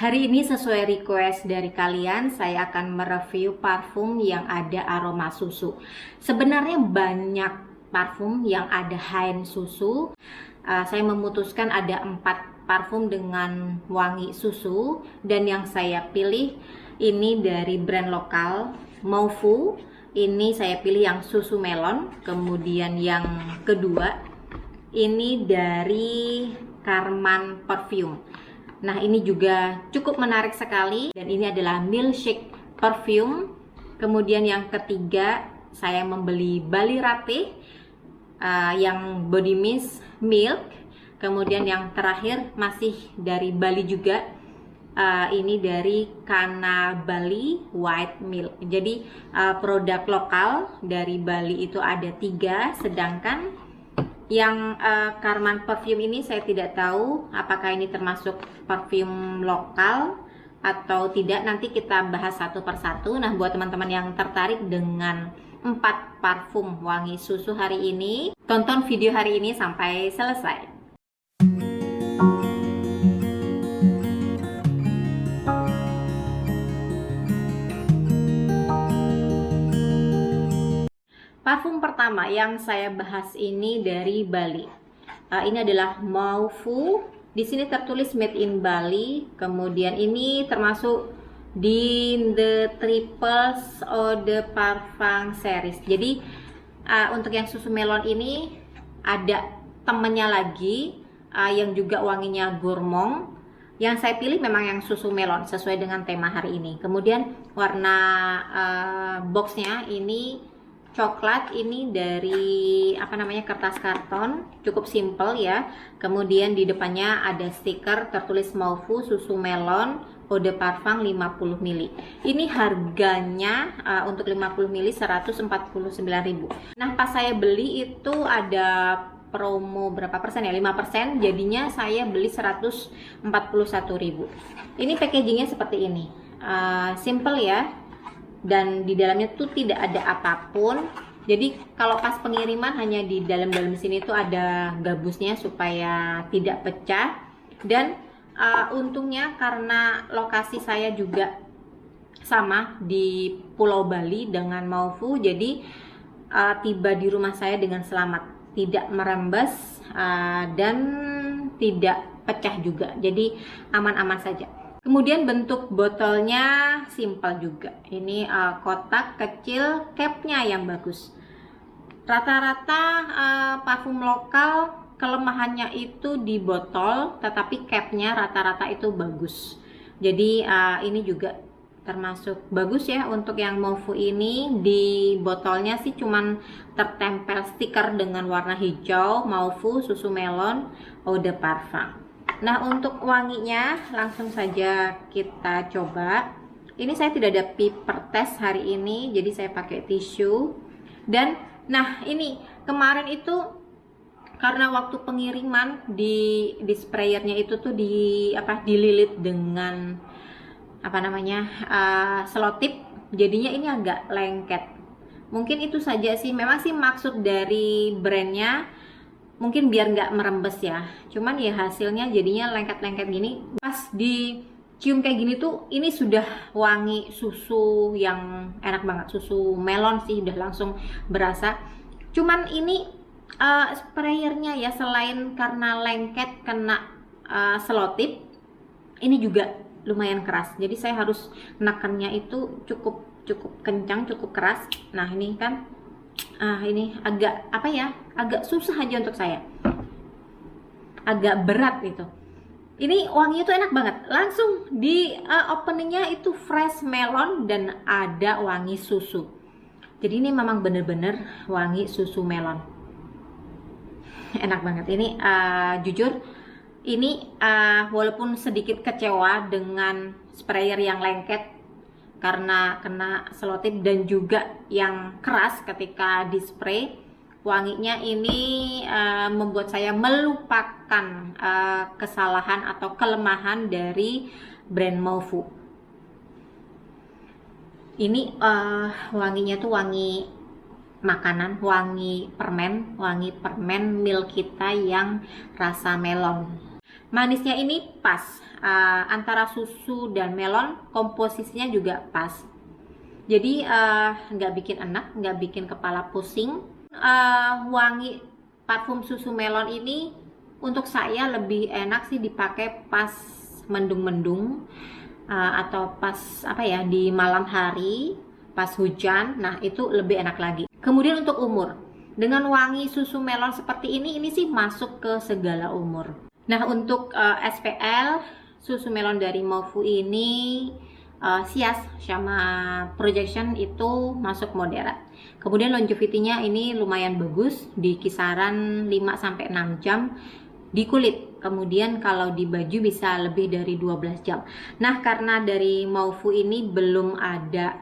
Hari ini sesuai request dari kalian, saya akan mereview parfum yang ada aroma susu. Sebenarnya banyak parfum yang ada hain susu. Saya memutuskan ada 4 parfum dengan wangi susu, dan yang saya pilih ini dari brand lokal Mauvu. Ini saya pilih yang susu melon. Kemudian yang kedua ini dari Karman Perfume. Nah, ini juga cukup menarik sekali, dan ini adalah milkshake perfume. Kemudian yang ketiga saya membeli Bali Rapé yang body mist milk. Kemudian yang terakhir masih dari Bali juga, ini dari Kana Bali White Milk. Jadi produk lokal dari Bali itu ada 3, sedangkan yang Karman Perfume ini saya tidak tahu apakah ini termasuk parfum lokal atau tidak. Nanti kita bahas satu persatu. Nah, buat teman-teman yang tertarik dengan 4 parfum wangi susu hari ini, tonton video hari ini sampai selesai. Parfum pertama yang saya bahas ini dari Bali. Ini adalah Mauvu. Di sini tertulis Made in Bali. Kemudian ini termasuk di The Triples Eau de Parfum series. Jadi untuk yang susu melon ini ada temennya lagi yang juga wanginya gourmand. Yang saya pilih memang yang susu melon sesuai dengan tema hari ini. Kemudian warna boxnya ini coklat, ini dari kertas karton, cukup simple ya. Kemudian di depannya ada stiker tertulis Mauvu susu melon eau de parfum 50 ml. Ini harganya untuk 50 ml 149.000. Nah, pas saya beli itu ada promo berapa persen ya, 5%, jadinya saya beli 141.000. Ini packagingnya seperti ini, simple ya, dan di dalamnya tuh tidak ada apapun. Jadi kalau pas pengiriman hanya di dalam sini tuh ada gabusnya supaya tidak pecah. Dan untungnya karena lokasi saya juga sama di Pulau Bali dengan Mauvu, jadi tiba di rumah saya dengan selamat, tidak merembes dan tidak pecah juga, jadi aman-aman saja. Kemudian bentuk botolnya simpel juga. Ini kotak kecil, capnya yang bagus. Rata-rata parfum lokal kelemahannya itu di botol, tetapi capnya rata-rata itu bagus. Jadi ini juga termasuk bagus ya. Untuk yang Mauvu ini, di botolnya sih cuman tertempel stiker dengan warna hijau, Mauvu susu melon eau de parfum. Nah, untuk wanginya langsung saja kita coba. Ini saya tidak ada paper test hari ini, jadi saya pakai tisu. Dan nah, ini kemarin itu karena waktu pengiriman di sprayernya itu tuh dililit dengan selotip, jadinya ini agak lengket. Mungkin itu saja sih, memang sih maksud dari brandnya mungkin biar nggak merembes ya, cuman ya hasilnya jadinya lengket-lengket gini. Pas dicium kayak gini tuh, ini sudah wangi susu yang enak banget, susu melon sih udah langsung berasa. Cuman ini sprayernya ya, selain karena lengket kena selotip, ini juga lumayan keras, jadi saya harus nekannya itu cukup kencang, cukup keras. Nah, ini kan ini agak susah aja untuk saya, agak berat gitu. Ini wanginya tuh enak banget, langsung di openingnya itu fresh melon dan ada wangi susu. Jadi ini memang bener-bener wangi susu melon, enak banget. Ini jujur ini walaupun sedikit kecewa dengan sprayer yang lengket karena kena selotip dan juga yang keras ketika di spray, wanginya ini membuat saya melupakan kesalahan atau kelemahan dari brand Mauvu. Ini wanginya tuh wangi makanan, wangi permen milk kita yang rasa melon. Manisnya ini pas, antara susu dan melon komposisinya juga pas. Jadi nggak bikin enak, nggak bikin kepala pusing. Wangi parfum susu melon ini untuk saya lebih enak sih dipakai pas mendung-mendung, atau pas apa ya, di malam hari, pas hujan. Nah, itu lebih enak lagi. Kemudian untuk umur, dengan wangi susu melon seperti ini sih masuk ke segala umur. Nah, untuk SPL susu melon dari Moufu ini, sias sama projection itu masuk moderat. Kemudian longevity-nya ini lumayan bagus, di kisaran 5-6 jam di kulit. Kemudian kalau di baju bisa lebih dari 12 jam. Nah, karena dari Moufu ini belum ada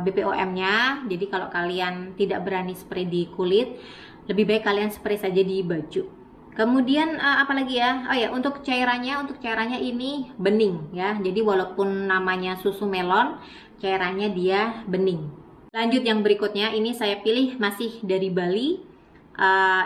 BPOM-nya, jadi kalau kalian tidak berani spray di kulit, lebih baik kalian spray saja di baju. Kemudian apalagi ya, oh ya, untuk cairannya ini bening ya, jadi walaupun namanya susu melon, cairannya dia bening. Lanjut yang berikutnya, ini saya pilih masih dari Bali.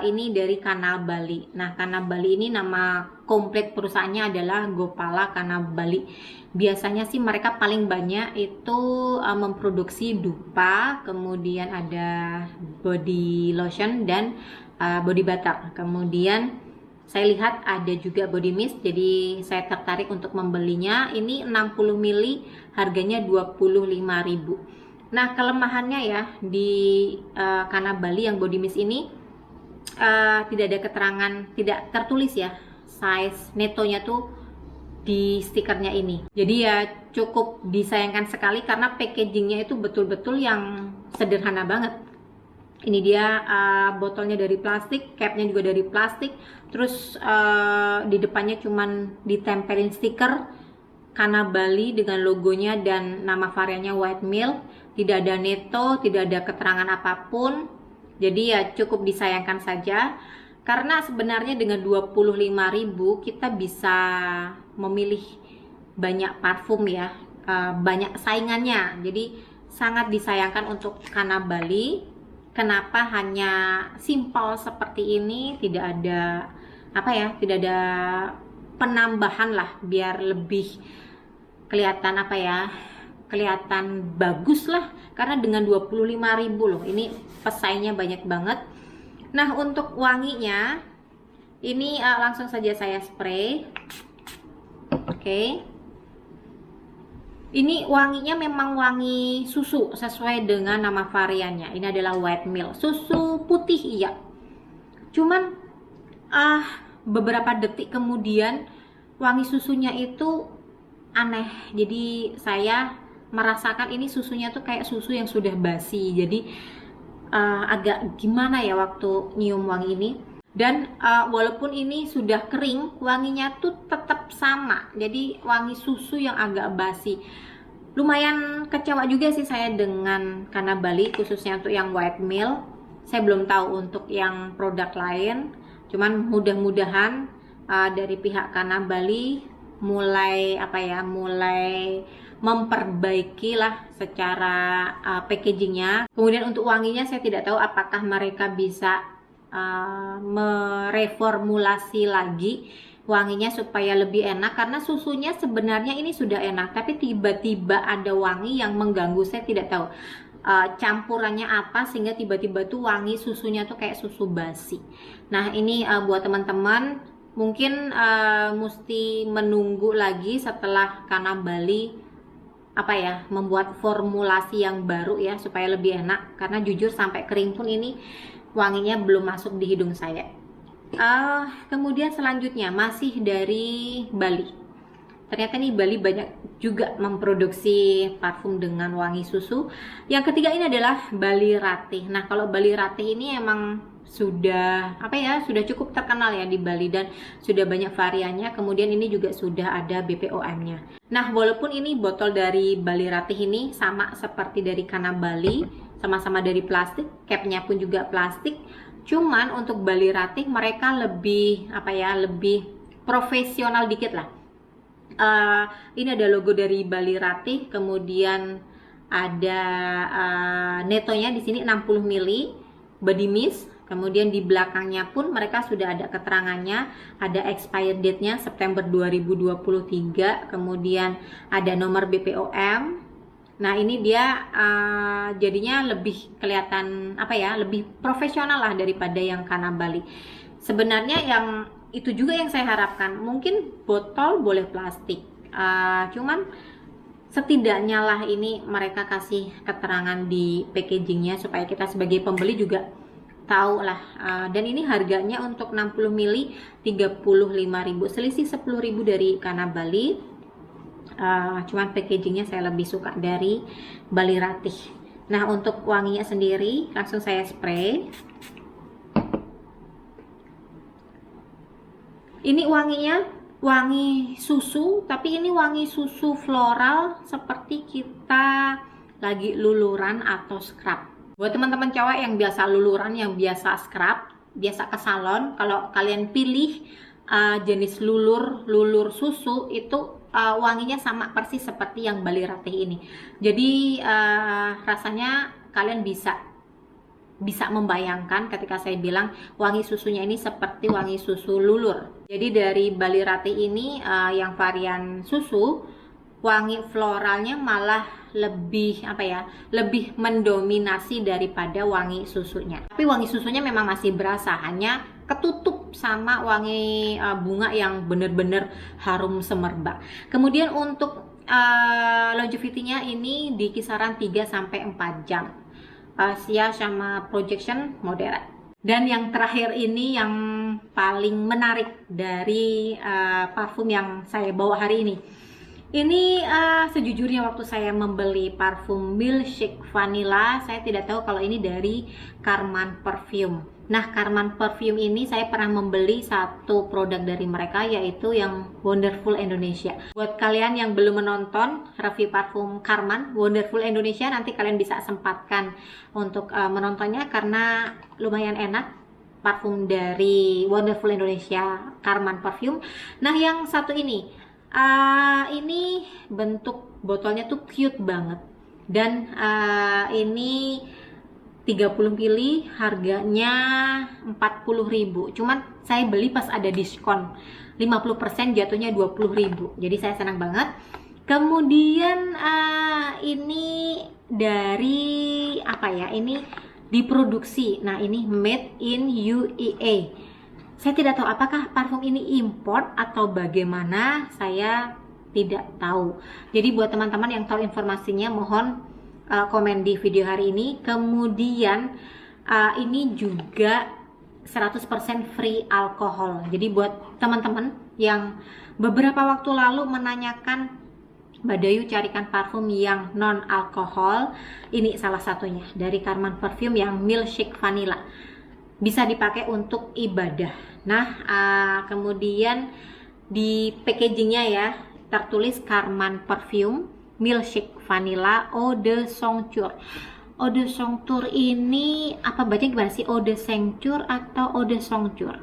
Ini dari Kanal Bali. Nah, Kanal Bali ini nama komplit perusahaannya adalah Gopala Kanal Bali. Biasanya sih mereka paling banyak itu memproduksi dupa, kemudian ada body lotion dan body butter. Kemudian saya lihat ada juga body mist, jadi saya tertarik untuk membelinya. Ini 60 ml, harganya 25.000. Nah, kelemahannya ya di Kanal Bali yang body mist ini tidak ada keterangan, tidak tertulis ya size netonya tuh di stikernya ini. Jadi ya cukup disayangkan sekali karena packagingnya itu betul-betul yang sederhana banget. Ini dia botolnya dari plastik, capnya juga dari plastik, terus di depannya cuman ditempelin stiker Kanal Bali dengan logonya dan nama variannya white milk. Tidak ada neto, tidak ada keterangan apapun. Jadi ya cukup disayangkan saja, karena sebenarnya dengan 25.000 kita bisa memilih banyak parfum ya, banyak saingannya. Jadi sangat disayangkan untuk Kanal Bali. Kenapa hanya simpel seperti ini, tidak ada apa ya, tidak ada penambahan lah biar lebih kelihatan apa ya, kelihatan bagus lah, karena dengan 25.000 loh, ini pesaingnya banyak banget. Nah, untuk wanginya ini langsung saja saya spray. Oke. Ini wanginya memang wangi susu sesuai dengan nama variannya. Ini adalah white milk, susu putih iya. Cuman beberapa detik kemudian wangi susunya itu aneh. Jadi saya merasakan ini susunya tuh kayak susu yang sudah basi. Jadi agak gimana ya waktu nyium wangi ini. Dan walaupun ini sudah kering, wanginya tuh tetap sama. Jadi wangi susu yang agak basi. Lumayan kecewa juga sih saya dengan Kanal Bali, khususnya untuk yang white milk. Saya belum tahu untuk yang produk lain. Cuman mudah-mudahan dari pihak Kanal Bali mulai apa ya, mulai memperbaiki lah secara packagingnya. Kemudian untuk wanginya saya tidak tahu apakah mereka bisa mereformulasi lagi wanginya supaya lebih enak, karena susunya sebenarnya ini sudah enak tapi tiba-tiba ada wangi yang mengganggu. Saya tidak tahu campurannya apa sehingga tiba-tiba tuh wangi susunya tuh kayak susu basi. Nah, ini buat teman-teman mungkin mesti menunggu lagi setelah Kanal Bali apa ya, membuat formulasi yang baru ya supaya lebih enak, karena jujur sampai kering pun ini wanginya belum masuk di hidung saya. Kemudian selanjutnya masih dari Bali. Ternyata nih Bali banyak juga memproduksi parfum dengan wangi susu. Yang ketiga ini adalah Bali Ratih. Nah, kalau Bali Ratih ini emang sudah apa ya, sudah cukup terkenal ya di Bali dan sudah banyak variannya. Kemudian ini juga sudah ada BPOM-nya. Nah, walaupun ini botol dari Bali Ratih ini sama seperti dari Kanal Bali, sama-sama dari plastik, capnya pun juga plastik. Cuman untuk Bali Ratih mereka lebih apa ya, lebih profesional dikit lah. Ini ada logo dari Bali Ratih, kemudian ada netonya di sini 60 ml, body mist, Kemudian di belakangnya pun mereka sudah ada keterangannya, ada expired date-nya September 2023, kemudian ada nomor BPOM. Nah, ini dia jadinya lebih kelihatan apa ya, lebih profesional lah daripada yang Kana Bali. Sebenarnya yang itu juga yang saya harapkan. Mungkin botol boleh plastik, cuman setidaknya lah ini mereka kasih keterangan di packagingnya supaya kita sebagai pembeli juga tahu lah. Dan ini harganya untuk 60 ml 35.000, selisih 10.000 dari Kana Bali. Cuman packagingnya saya lebih suka dari Bali Ratih. Nah, untuk wanginya sendiri langsung saya spray. Ini wanginya wangi susu, tapi ini wangi susu floral seperti kita lagi luluran atau scrub. Buat teman-teman cowok yang biasa luluran, yang biasa scrub, biasa ke salon, kalau kalian pilih jenis lulur susu itu wanginya sama persis seperti yang Bali Ratih ini. Jadi rasanya kalian bisa membayangkan ketika saya bilang wangi susunya ini seperti wangi susu lulur. Jadi dari Bali Ratih ini yang varian susu, wangi floralnya malah lebih apa ya, lebih mendominasi daripada wangi susunya. Tapi wangi susunya memang masih berasa, hanya ketutup sama wangi bunga yang bener-bener harum semerbak. Kemudian untuk longevity-nya ini di kisaran 3-4 jam. Sia sama projection moderate. Dan yang terakhir ini yang paling menarik dari parfum yang saya bawa hari ini. Ini sejujurnya waktu saya membeli parfum Milkshake Vanilla, saya tidak tahu kalau ini dari Karman Perfume. Nah, Karman Perfume ini saya pernah membeli satu produk dari mereka, yaitu yang Wonderful Indonesia. Buat kalian yang belum menonton review parfum Karman Wonderful Indonesia, nanti kalian bisa sempatkan untuk menontonnya karena lumayan enak parfum dari Wonderful Indonesia Karman Perfume. Nah, yang satu ini bentuk botolnya tuh cute banget, dan ini 30 ml harganya 40.000. Cuman saya beli pas ada diskon 50%, jatuhnya 20.000. Jadi saya senang banget. Kemudian ini dari apa ya? Ini diproduksi. Nah, ini made in UEA. Saya tidak tahu apakah parfum ini import atau bagaimana, saya tidak tahu. Jadi buat teman-teman yang tahu informasinya, mohon komen di video hari ini. Kemudian ini juga 100% free alkohol. Jadi buat teman-teman yang beberapa waktu lalu menanyakan, Mbak Dayu carikan parfum yang non alkohol, ini salah satunya dari Karman Perfume yang Milkshake Vanilla. Bisa dipakai untuk ibadah. Nah, kemudian di packagingnya ya tertulis Karman Perfume Milkshake Vanilla Eau de Sancture. Eau de Sancture ini apa bacanya gimana sih? Eau de Sancture atau Eau de Sancture?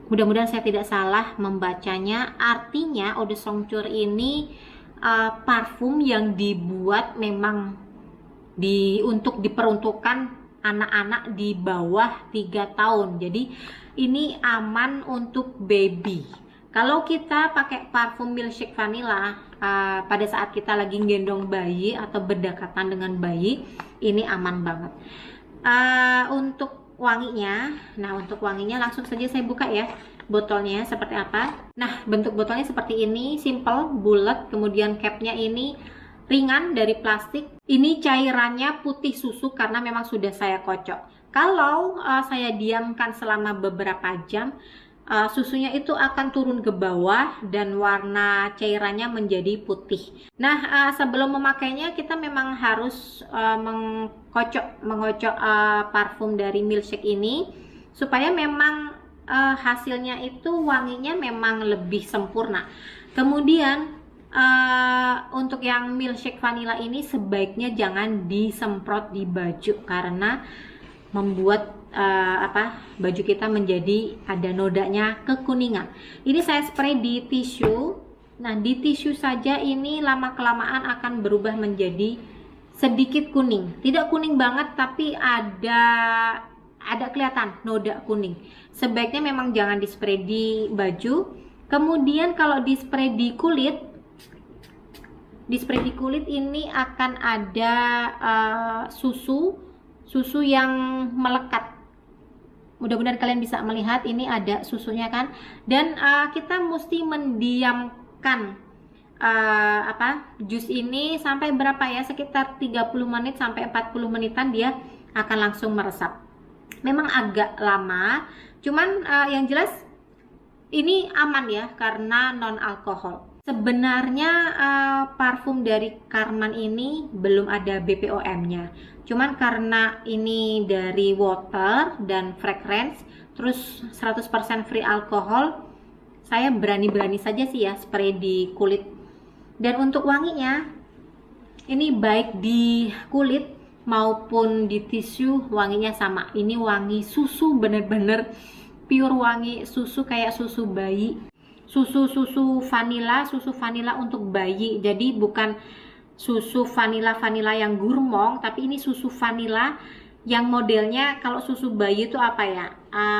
Mudah-mudahan saya tidak salah membacanya. Artinya Eau de Sancture ini parfum yang dibuat memang untuk diperuntukkan anak-anak di bawah 3 tahun. Jadi ini aman untuk baby. Kalau kita pakai parfum Milkshake Vanilla pada saat kita lagi gendong bayi atau berdekatan dengan bayi, ini aman banget. Untuk wanginya, langsung saja saya buka ya botolnya seperti apa. Nah, bentuk botolnya seperti ini, simple, bulat, kemudian capnya ini ringan dari plastik. Ini cairannya putih susu karena memang sudah saya kocok. Kalau saya diamkan selama beberapa jam, susunya itu akan turun ke bawah dan warna cairannya menjadi putih. Nah, sebelum memakainya kita memang harus mengocok parfum dari Milkshake ini supaya memang hasilnya itu wanginya memang lebih sempurna. Kemudian untuk yang Milkshake Vanilla ini sebaiknya jangan disemprot di baju karena membuat baju kita menjadi ada nodanya kekuningan. Ini saya spray di tisu. Nah, di tisu saja ini lama kelamaan akan berubah menjadi sedikit kuning. Tidak kuning banget, tapi ada ada kelihatan noda kuning. Sebaiknya memang jangan di spray di baju. Kemudian kalau di spray di kulit, ini akan ada susu yang melekat. Mudah-mudahan kalian bisa melihat, ini ada susunya kan. Dan kita mesti mendiamkan jus ini sampai berapa ya, sekitar 30 menit sampai 40 menitan dia akan langsung meresap. Memang agak lama, cuman yang jelas ini aman ya karena non alkohol. Sebenarnya parfum dari Carman ini belum ada BPOM-nya, cuman karena ini dari water dan fragrance terus 100% free alkohol, saya berani-berani saja sih ya spray di kulit. Dan untuk wanginya ini baik di kulit maupun di tisu wanginya sama. Ini wangi susu, bener-bener pure wangi susu, kayak susu bayi, susu vanila untuk bayi. Jadi bukan susu vanila yang gurmong, tapi ini susu vanila yang modelnya kalau susu bayi itu apa ya,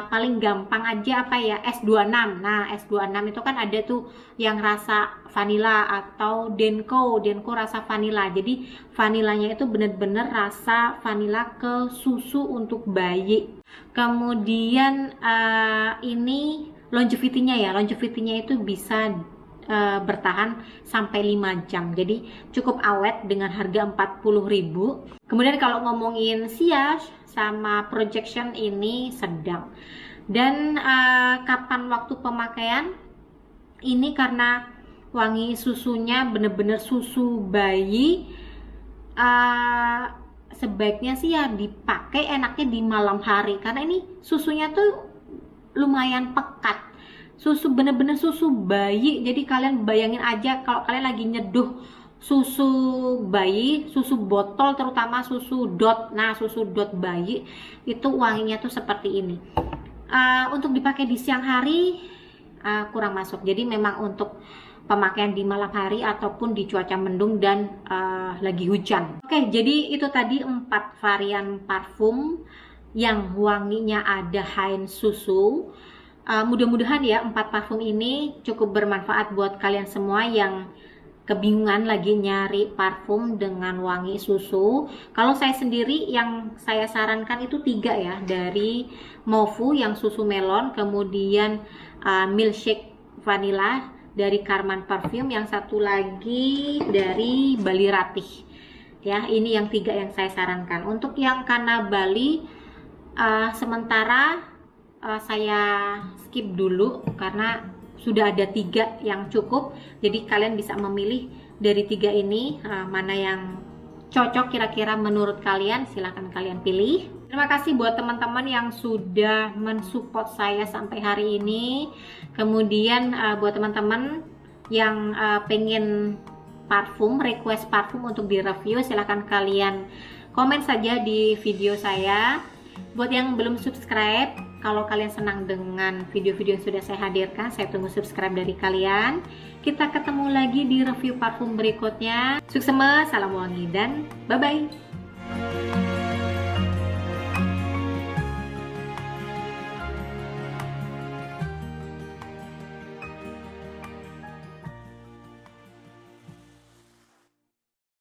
paling gampang aja apa ya, S26. Nah S26 itu kan ada tuh yang rasa vanila atau Denko rasa vanila. Jadi vanilanya itu bener-bener rasa vanila ke susu untuk bayi. Kemudian ini longevity-nya itu bisa bertahan sampai 5 jam, jadi cukup awet dengan harga 40.000. Kemudian kalau ngomongin siage sama projection ini sedang. Dan kapan waktu pemakaian ini, karena wangi susunya bener-bener susu bayi, sebaiknya sih ya dipakai enaknya di malam hari, karena ini susunya tuh lumayan pekat, susu bener-bener susu bayi. Jadi kalian bayangin aja kalau kalian lagi nyeduh susu bayi, susu botol, terutama susu dot. Nah susu dot bayi itu wanginya tuh seperti ini. Untuk dipakai di siang hari kurang masuk, jadi memang untuk pemakaian di malam hari ataupun di cuaca mendung dan lagi hujan. Oke, jadi itu tadi 4 varian parfum yang wanginya ada Heinz susu. Mudah-mudahan ya 4 parfum ini cukup bermanfaat buat kalian semua yang kebingungan lagi nyari parfum dengan wangi susu. Kalau saya sendiri yang saya sarankan itu 3 ya, dari Mauve yang susu melon, kemudian milkshake vanilla dari Carman Perfume, yang satu lagi dari Bali Ratih ya. Ini yang 3 yang saya sarankan. Untuk yang Kana Bali sementara saya skip dulu karena sudah ada 3 yang cukup. Jadi kalian bisa memilih dari 3 ini mana yang cocok kira-kira menurut kalian, silahkan kalian pilih. Terima kasih buat teman-teman yang sudah mensupport saya sampai hari ini. Kemudian buat teman-teman yang pengen parfum, request parfum untuk direview, silahkan kalian komen saja di video saya. Buat yang belum subscribe, kalau kalian senang dengan video-video yang sudah saya hadirkan, saya tunggu subscribe dari kalian. Kita ketemu lagi di review parfum berikutnya. Sukses, salam wangi, dan bye-bye.